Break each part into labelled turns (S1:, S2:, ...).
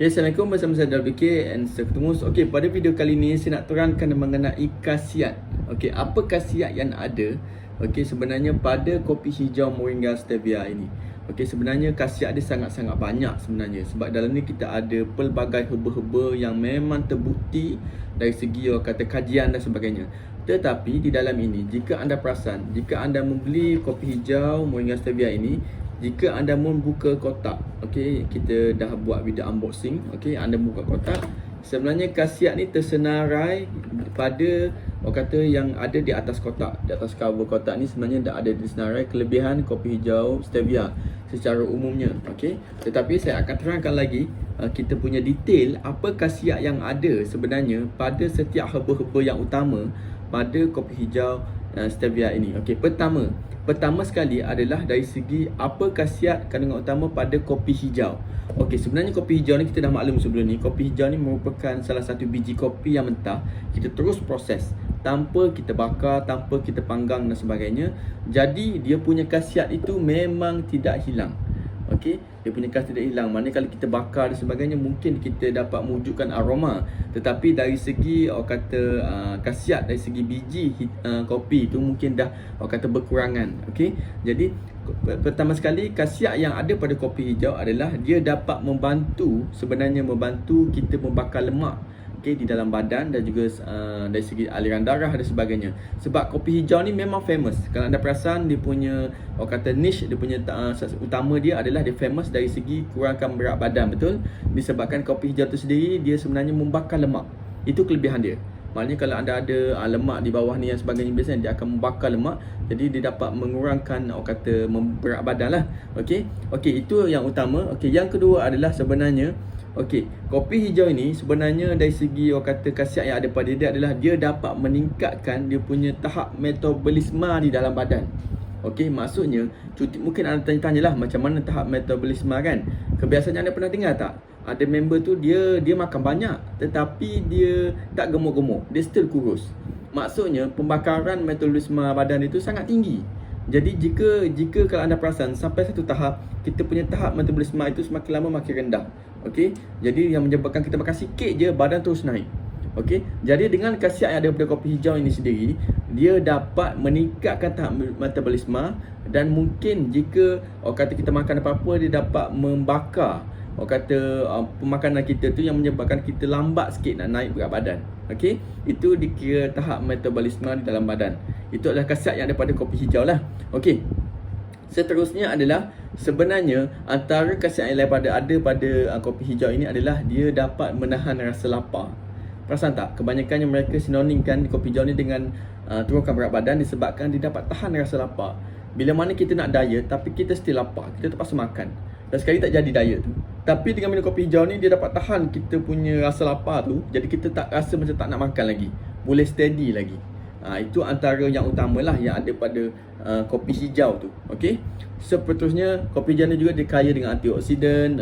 S1: Okay, Assalamualaikum, bersama saya Dal BK and saya ketemu. Okay, pada video kali ni saya nak terangkan mengenai khasiat. Okay, apa khasiat yang ada sebenarnya pada kopi hijau Moringa Stevia ini. Okay, sebenarnya khasiat dia sangat-sangat banyak sebenarnya. Sebab dalam ni kita ada pelbagai herba-herba yang memang terbukti dari segi kajian dan sebagainya. Tetapi di dalam ini, jika anda perasan, jika anda membeli kopi hijau Moringa Stevia ini, jika anda membuka kotak, kita dah buat video unboxing, anda buka kotak, sebenarnya khasiat ni tersenarai pada yang ada di atas kotak. Di atas cover kotak ni sebenarnya dah ada disenarai kelebihan kopi hijau Stevia secara umumnya, Tetapi saya akan terangkan lagi kita punya detail apa khasiat yang ada sebenarnya pada setiap herba-herba yang utama pada kopi hijau Stevia ini. Pertama sekali adalah dari segi apa khasiat kandungan utama pada kopi hijau. Sebenarnya kopi hijau ni kita dah maklum sebelum ni, kopi hijau ni merupakan salah satu biji kopi yang mentah. Kita terus proses tanpa kita bakar, tanpa kita panggang dan sebagainya. Jadi dia punya khasiat itu memang tidak hilang. Dia punya khasiat tidak hilang. Maknanya kalau kita bakar dan sebagainya, mungkin kita dapat mewujudkan aroma. Tetapi dari segi khasiat dari segi biji kopi itu mungkin dah berkurangan. Jadi pertama sekali khasiat yang ada pada kopi hijau adalah dia dapat membantu kita membakar lemak di dalam badan dan juga dari segi aliran darah dan sebagainya. Sebab kopi hijau ni memang famous. Kalau anda perasan, dia punya niche, dia punya utama dia adalah dia famous dari segi kurangkan berat badan, betul? Disebabkan kopi hijau tu sendiri dia sebenarnya membakar lemak. Itu kelebihan dia. Maknanya kalau anda ada lemak di bawah ni dan sebagainya, biasanya dia akan membakar lemak. Jadi dia dapat mengurangkan berat badan lah. Itu yang utama. Yang kedua adalah sebenarnya kopi hijau ini sebenarnya dari segi khasiat yang ada pada dia adalah dia dapat meningkatkan dia punya tahap metabolisme di dalam badan. Maksudnya mungkin anda tanya-tanyalah macam mana tahap metabolisme kan. Kebiasaannya anda pernah dengar tak? Ada member tu dia makan banyak tetapi dia tak gemuk-gemuk, dia still kurus. Maksudnya pembakaran metabolisme badan itu sangat tinggi. Jadi jika kalau anda perasan sampai satu tahap, kita punya tahap metabolisme itu semakin lama makin rendah. Jadi yang menyebabkan kita makan sikit je, badan terus naik. Jadi dengan khasiat yang ada pada kopi hijau ini sendiri, dia dapat meningkatkan tahap metabolisme. Dan mungkin jika kita makan apa-apa, dia dapat membakar pemakanan kita tu yang menyebabkan kita lambat sikit nak naik berat badan. Itu dikira tahap metabolisme di dalam badan. Itu adalah khasiat yang ada pada kopi hijau lah. Seterusnya adalah sebenarnya antara khasiat yang ada pada kopi hijau ini adalah dia dapat menahan rasa lapar. Perasan tak? Kebanyakannya mereka sinonimkan kopi hijau ni dengan turunkan berat badan disebabkan dia dapat tahan rasa lapar. Bila mana kita nak diet tapi kita still lapar, kita terpaksa makan. Dan sekali tak jadi diet tu. Tapi dengan minum kopi hijau ni dia dapat tahan kita punya rasa lapar tu. Jadi kita tak rasa macam tak nak makan lagi. Boleh steady lagi. Itu antara yang utamalah yang ada pada kopi hijau tu. Seterusnya kopi hijau ni juga dia kaya dengan antioksidan.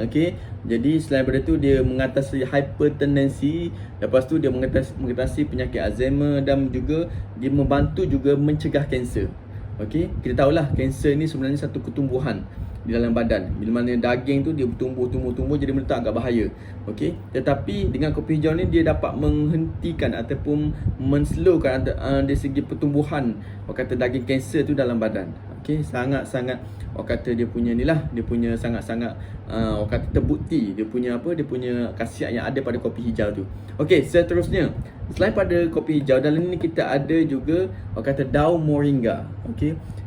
S1: Jadi selain daripada tu dia mengatasi hypertendensi. Lepas tu dia mengatasi penyakit Alzheimer. Dan juga dia membantu juga mencegah kanser. Kita tahulah kanser ni sebenarnya satu ketumbuhan di dalam badan. Bila mana daging tu dia tumbuh jadi benda tu agak bahaya. Tetapi dengan kopi hijau ni dia dapat menghentikan ataupun menslowkan dari segi pertumbuhan daging kanser tu dalam badan. Sangat-sangat dia punya ni lah, dia punya sangat-sangat terbukti dia punya khasiat yang ada pada kopi hijau tu. Seterusnya, selain pada kopi hijau, dalam ni kita ada juga daun moringa.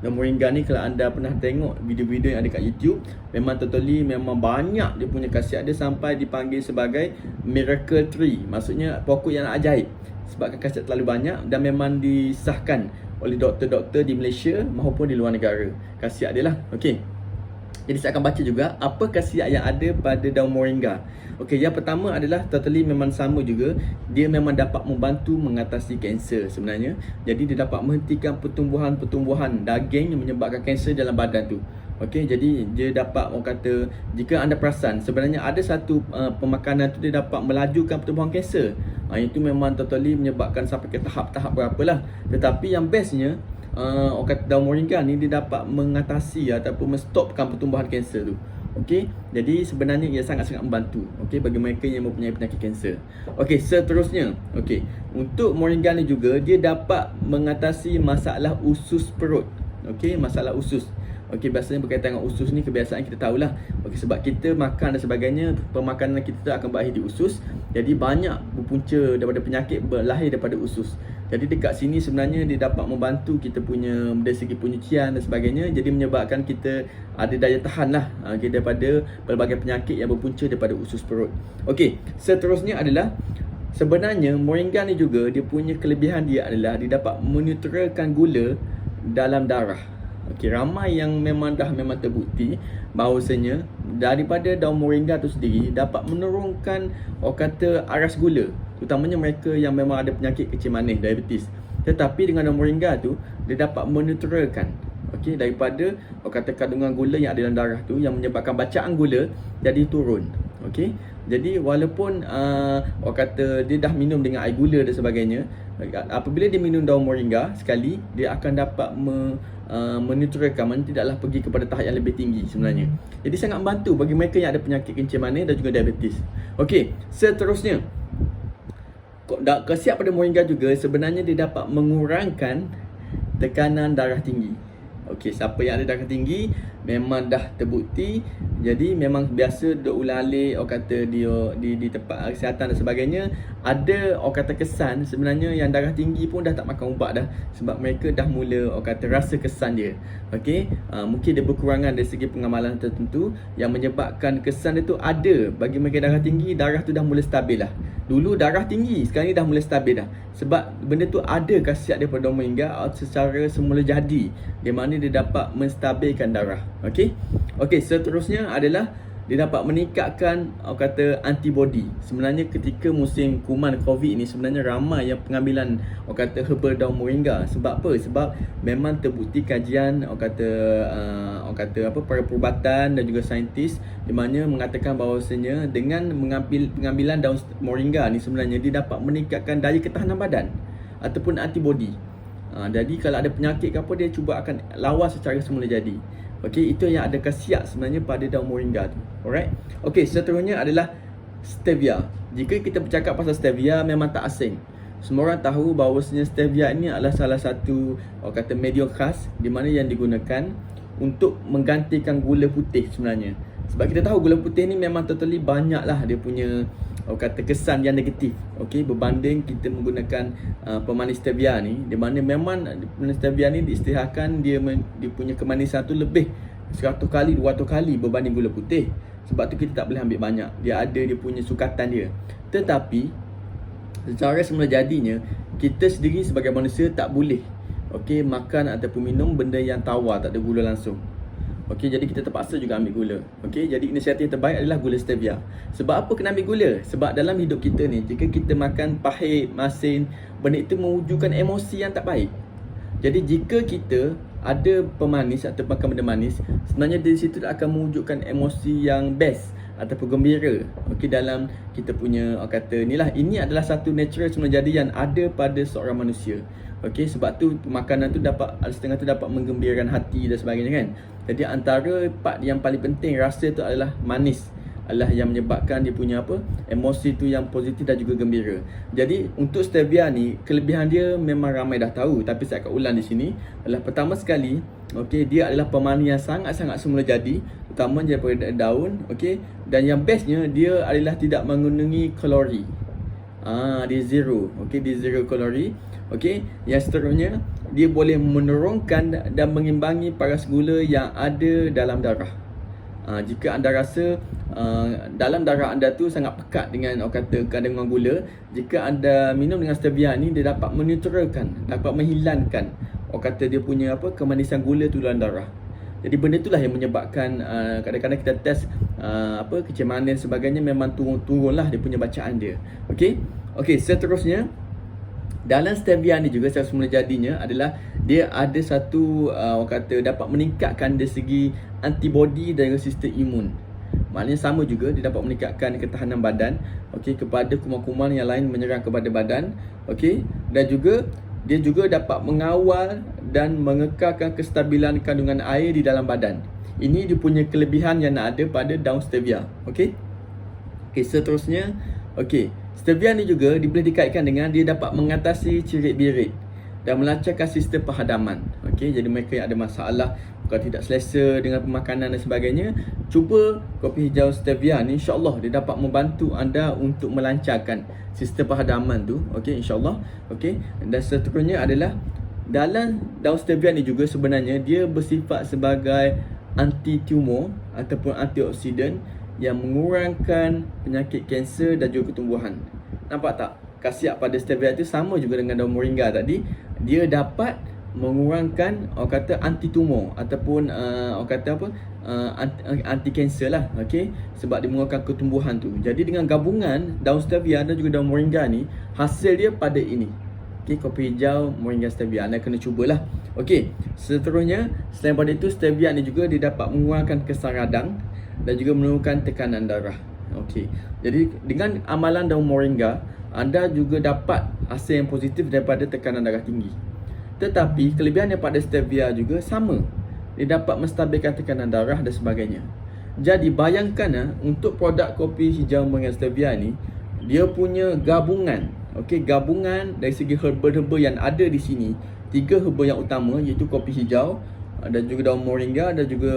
S1: Daun moringa ni kalau anda pernah tengok video-video yang ada kat YouTube, memang banyak dia punya khasiat dia sampai dipanggil sebagai miracle tree. Maksudnya pokok yang ajaib sebabkan khasiat terlalu banyak dan memang disahkan oleh doktor-doktor di Malaysia maupun di luar negara. Khasiat dia lah. Jadi saya akan baca juga apa khasiat yang ada pada daun moringa. Yang pertama adalah memang sama juga. Dia memang dapat membantu mengatasi kanser sebenarnya. Jadi dia dapat menghentikan pertumbuhan daging yang menyebabkan kanser dalam badan tu. Jadi dia dapat jika anda perasan sebenarnya ada satu pemakanan tu dia dapat melajukan pertumbuhan kanser. Itu memang menyebabkan sampai ke tahap-tahap berapa lah. Tetapi yang bestnya daun moringa ni dia dapat mengatasi ataupun menstopkan pertumbuhan kanser tu. Okey, jadi sebenarnya ia sangat-sangat membantu bagi mereka yang mempunyai penyakit kanser. Okey, seterusnya, untuk moringa ni juga dia dapat mengatasi masalah usus perut. Masalah usus. Biasanya berkaitan dengan usus ni kebiasaan kita tahulah. Sebab kita makan dan sebagainya, pemakanan kita akan berakhir di usus. Jadi banyak berpunca daripada penyakit berlahir daripada usus. Jadi dekat sini sebenarnya dia dapat membantu kita punya dari segi penyucian dan sebagainya. Jadi menyebabkan kita ada daya tahan lah daripada pelbagai penyakit yang berpunca daripada usus perut. Seterusnya adalah sebenarnya moringa ni juga dia punya kelebihan dia adalah dia dapat menetralkan gula dalam darah. Ramai yang memang terbukti bahawasanya daripada daun moringa tu sendiri dapat menurunkan aras gula, terutamanya mereka yang memang ada penyakit kecil manis, diabetes. Tetapi dengan daun moringa tu dia dapat menetralkan daripada kandungan gula yang ada dalam darah tu, yang menyebabkan bacaan gula jadi turun. Jadi walaupun dia dah minum dengan air gula dan sebagainya, apabila dia minum daun moringa sekali, dia akan dapat menetralkan, tidaklah pergi kepada tahap yang lebih tinggi sebenarnya. Jadi sangat membantu bagi mereka yang ada penyakit kencing manis dan juga diabetes. Seterusnya, khasiat pada moringa juga sebenarnya dia dapat mengurangkan tekanan darah tinggi. Siapa yang ada darah tinggi memang dah terbukti, jadi memang biasa duk ulang-alik dia di tempat kesihatan dan sebagainya, ada kesan sebenarnya yang darah tinggi pun dah tak makan ubat dah, sebab mereka dah mula rasa kesan dia. Mungkin dia berkurangan dari segi pengamalan tertentu yang menyebabkan kesan dia tu ada. Bagi mereka darah tinggi, darah tu dah mula stabil lah. Dulu darah tinggi, sekarang ni dah mula stabil dah, sebab benda tu ada khasiat daripada moringa secara semula jadi, di mana dia dapat menstabilkan darah. Seterusnya adalah dia dapat meningkatkan antibody. Sebenarnya ketika musim kuman COVID ni sebenarnya ramai yang pengambilan herbal daun moringa. Sebab apa? Sebab memang terbukti kajian para perubatan dan juga saintis di mana mengatakan bahawasanya dengan mengambil pengambilan daun moringa ni sebenarnya dia dapat meningkatkan daya ketahanan badan ataupun antibody. Jadi kalau ada penyakit ke apa, dia cuba akan lawas secara semula jadi. Itu yang ada khasiat sebenarnya pada daun moringa tu. Alright. Seterusnya adalah stevia. Jika kita bercakap pasal stevia, memang tak asing. Semua orang tahu bahawasanya stevia ini adalah salah satu medium khas di mana yang digunakan untuk menggantikan gula putih sebenarnya. Sebab kita tahu gula putih ni memang totally banyaklah dia punya kesan yang negatif berbanding kita menggunakan pemanis stevia ni, di mana memang pemanis stevia ni diisytiharkan dia punya kemanisan tu lebih 100 kali 200 kali berbanding gula putih. Sebab tu kita tak boleh ambil banyak, dia punya sukatan dia. Tetapi secara semula jadinya kita sendiri sebagai manusia tak boleh makan ataupun minum benda yang tawar, tak ada gula langsung. Jadi kita terpaksa juga ambil gula. Jadi inisiatif terbaik adalah gula stevia. Sebab apa kena ambil gula? Sebab dalam hidup kita ni, jika kita makan pahit, masin, benda itu mewujudkan emosi yang tak baik. Jadi jika kita ada pemanis atau makan benda manis, sebenarnya dari situ akan mewujudkan emosi yang best ataupun gembira dalam kita punya ini adalah satu natural semula jadi yang ada pada seorang manusia. Sebab tu makanan tu dapat setengah tu dapat menggembirakan hati dan sebagainya kan. Jadi antara part yang paling penting rasa tu adalah manis, adalah yang menyebabkan dia punya emosi tu yang positif dan juga gembira. Jadi untuk stevia ni, kelebihan dia memang ramai dah tahu, tapi saya akan ulang di sini. Adalah pertama sekali, dia adalah pemanis yang sangat-sangat semula jadi, terutama daripada daun, dan yang bestnya dia adalah tidak mengandungi kalori. Dia zero, dia zero kalori. Yang seterusnya, dia boleh menurunkan dan mengimbangi paras gula yang ada dalam darah. Jika anda rasa dalam darah anda tu sangat pekat dengan kandungan gula, jika anda minum dengan stevia ni, dia dapat menetralkan, dapat menghilangkan dia punya kemanisan gula tu dalam darah. Jadi benda itulah yang menyebabkan kadang-kadang kita test kecil manis dan sebagainya, memang turun-turunlah dia punya bacaan dia. Seterusnya dalam stevia ni juga secara semula jadinya adalah dia ada satu dapat meningkatkan dari segi antibody dan sistem imun. Maknanya sama juga, dia dapat meningkatkan ketahanan badan kepada kuman-kuman yang lain menyerang kepada badan. Dan juga dia dapat mengawal dan mengekalkan kestabilan kandungan air di dalam badan. Ini dia punya kelebihan yang ada pada daun stevia. Okey. Okey, seterusnya, okey, stevia ni juga boleh dikaitkan dengan dia dapat mengatasi cirit-birit dan melancarkan sistem penghadaman. Okey, jadi mereka yang ada masalah kalau tidak selesa dengan pemakanan dan sebagainya, cuba kopi hijau stevia ni, insya-Allah dia dapat membantu anda untuk melancarkan sistem penghadaman tu. Okey, insya-Allah. Okey, dan seterusnya adalah dalam daun stevia ni juga sebenarnya dia bersifat sebagai anti tumor ataupun antioksidan yang mengurangkan penyakit kanser dan juga ketumbuhan. Nampak tak? Khasiat pada stevia itu sama juga dengan daun moringa tadi. Dia dapat mengurangkan, orang kata, anti tumor ataupun orang kata apa, anti kanser lah. Okey, sebab dia mengurangkan ketumbuhan tu. Jadi dengan gabungan daun stevia dan juga daun moringa ni, hasil dia pada ini. Okey, kopi hijau moringa stevia, anda kena cubalah. Okey, seterusnya selain pada itu, stevia ni juga dia dapat mengurangkan kesan radang dan juga menurunkan tekanan darah. Okey, jadi dengan amalan daun moringa, anda juga dapat hasil yang positif daripada tekanan darah tinggi. Tetapi kelebihan daripada stevia juga sama, dia dapat menstabilkan tekanan darah dan sebagainya. Jadi bayangkan untuk produk kopi hijau moringa stevia ni, dia punya gabungan, okey, gabungan dari segi herba-herba yang ada di sini. 3 herba yang utama, iaitu kopi hijau dan juga daun moringa dan juga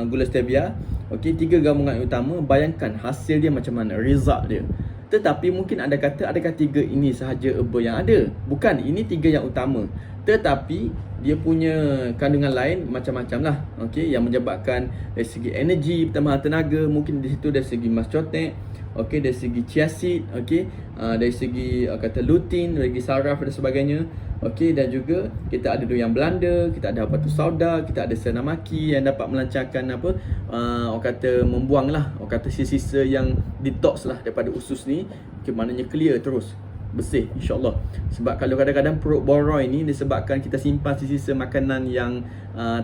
S1: gula stevia. Okey, 3 gabungan yang utama. Bayangkan hasil dia macam mana, result dia. Tetapi mungkin anda kata, adakah 3 ini sahaja herba yang ada? Bukan, ini 3 yang utama. Tetapi dia punya kandungan lain macam-macam lah. Okey, yang menyebabkan dari segi energi, pertambahan tenaga, mungkin di situ dari segi mascotek, okey, dari segi chia seed, okey, dari segi kata lutein, dari segi saraf dan sebagainya. Okey, dan juga kita ada doyan Belanda, kita ada batu sauda, kita ada senamaki yang dapat melancarkan apa, orang kata membuang lah, orang kata sisa-sisa yang detox lah daripada usus ni. Okay, maknanya clear terus, bersih, insya-Allah. Sebab kalau kadang-kadang perut boroi ni disebabkan kita simpan sisa-sisa makanan yang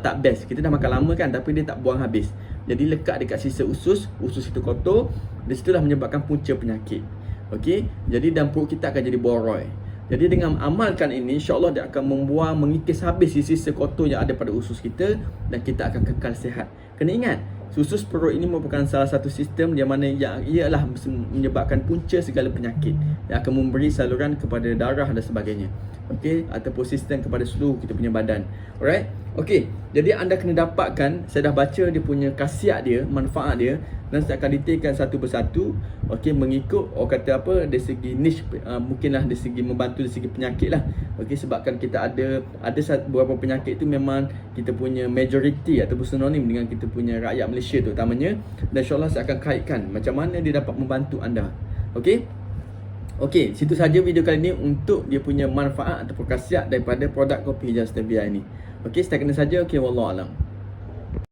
S1: tak best. Kita dah makan lama kan, tapi dia tak buang habis. Jadi lekat dekat sisa usus itu kotor, di situlah menyebabkan punca penyakit. Okey, jadi dan perut kita akan jadi boroi. Jadi dengan amalkan ini, insya-Allah dia akan membuang, mengikis habis sisa-sisa kotor yang ada pada usus kita dan kita akan kekal sihat. Kena ingat, usus perut ini merupakan salah satu sistem yang mana ialah menyebabkan punca segala penyakit yang akan memberi saluran kepada darah dan sebagainya. Okey, ataupun sistem kepada seluruh kita punya badan. Alright? Okey, jadi anda kena dapatkan, saya dah baca dia punya khasiat dia, manfaat dia, dan saya akan detailkan satu persatu. Okey, mengikut orang kata apa, dari segi niche, mungkinlah dari segi membantu dari segi penyakit lah. Okey, sebabkan kita ada beberapa penyakit tu memang kita punya majority ataupun sinonim dengan kita punya rakyat Malaysia tu utamanya. Dan insya-Allah saya akan kaitkan macam mana dia dapat membantu anda. Okey. Okey, situ saja video kali ini untuk dia punya manfaat ataupun khasiat daripada produk kopi hijau stevia ini. Okey, setakat ini saja. Okey, wallahu alam.